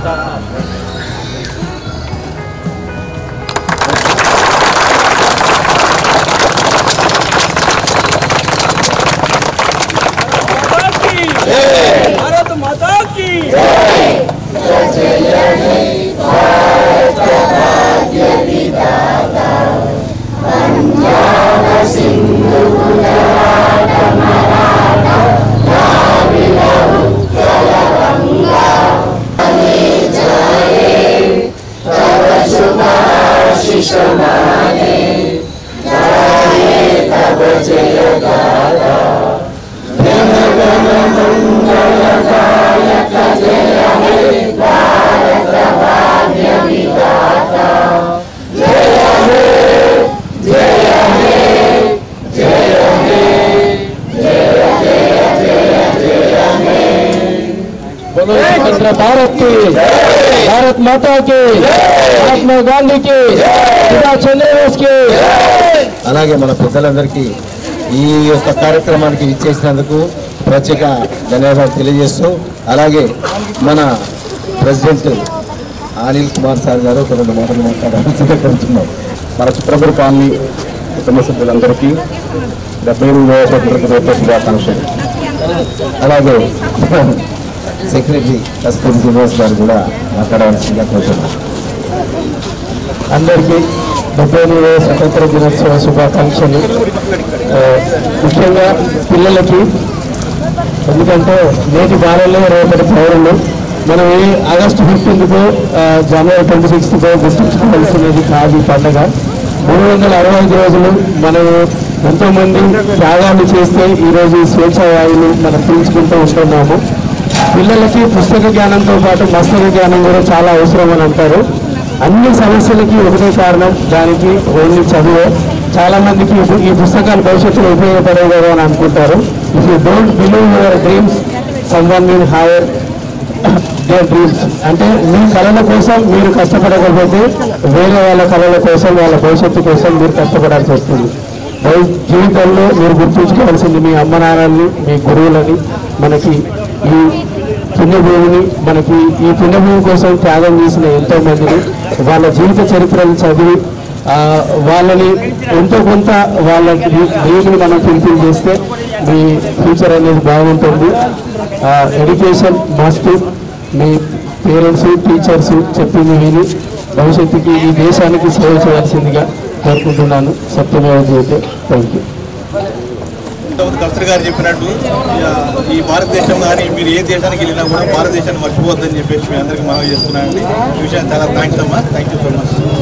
भारत माता की भारत की भारत माता की महात्मा गांधी की चंद्रबोस की అలాగే మన పెద్దలందరికీ ఈ యొక్క కార్యక్రమానికి ఇచ్చేసినందుకు ప్రత్యేక ధన్యవాదాలు తెలియజేస్తూ అలాగే మన ప్రెసిడెంట్ అనిల్ కుమార్ సార్ గారు కొన్ని మాటలు మాట్లాడారు. మన చిత్రపూర్ కాలనీ కుటుంబ సభ్యులందరికీ 78వ స్వతంత్ర దినోత్సవ శుభాకాంక్షలు. అలాగే సెక్రటరీ కస్తూరి శ్రీనివాస్ గారు కూడా మాట్లాడవలసిందిగా కోరుతున్నాను. అందరికీ 79వ స్వతంత్ర దినోత్సవ శుభాకాంక్షలు. ముఖ్యంగా పిల్లలకి, ఎందుకంటే నేటి బాలలే రేపటి పౌరులు. మనం ఏ ఆగస్టు 15తో జనవరి 26తో గుర్తుంచుకోవాల్సినది కాదు. ఈ పండుగ 365 రోజులు మనం ఎంతోమంది త్యాగాలు చేస్తే ఈరోజు స్వేచ్ఛ వాయువులు మనం పీల్చుకుంటూ ఉంటున్నాము. పిల్లలకి పుస్తక జ్ఞానంతో పాటు మస్తక జ్ఞానం కూడా చాలా అవసరం అని అంటారు. అన్ని సమస్యలకి ఒకటే కారణం, దానికి ఓన్లీ చదువు. చాలా మందికి ఈ పుస్తకాలు భవిష్యత్తులో ఉపయోగపడేవి అని అనుకుంటారు. If you don't believe your dreams, someone will have their dreams. అంటే మీ కళల కోసం మీరు కష్టపడకపోతే వేరే వాళ్ళ కళల కోసం, వాళ్ళ భవిష్యత్తు కోసం మీరు కష్టపడాల్సి వస్తుంది. జీవితంలో మీరు గుర్తుంచుకోవాల్సింది మీ అమ్మ నాన్నల్ని, మీ గురువులని, మనకి ఈ పుణ్యభూమిని, మనకి ఈ పుణ్యభూమి కోసం త్యాగం చేసిన ఎంతో మందిని, వాళ్ళ జీవిత చరిత్రను చదివి వాళ్ళని ఎంతో కొంత వాళ్ళ డ్రీమ్ని మనం ఫుల్ఫిల్ చేస్తే మీ ఫ్యూచర్ అనేది బాగుంటుంది. Education must. మీ పేరెంట్స్, టీచర్స్ చెప్పింది విని భవిష్యత్తుకి ఈ దేశానికి సేవ చేయాల్సిందిగా కోరుకుంటున్నాను. సత్యమేవ జయతే. Thank you. కలెక్టర్ గారు చెప్పినట్టు ఈ భారతదేశం కానీ మీరు ఏ దేశానికి వెళ్ళినా కూడా భారతదేశాన్ని మర్చిపోవద్దని చెప్పేసి మీ అందరికీ మనవి చేస్తున్నానండి. ఈ విషయాన్ని చాలా థ్యాంక్స్ అమ్మా. Thank you so much.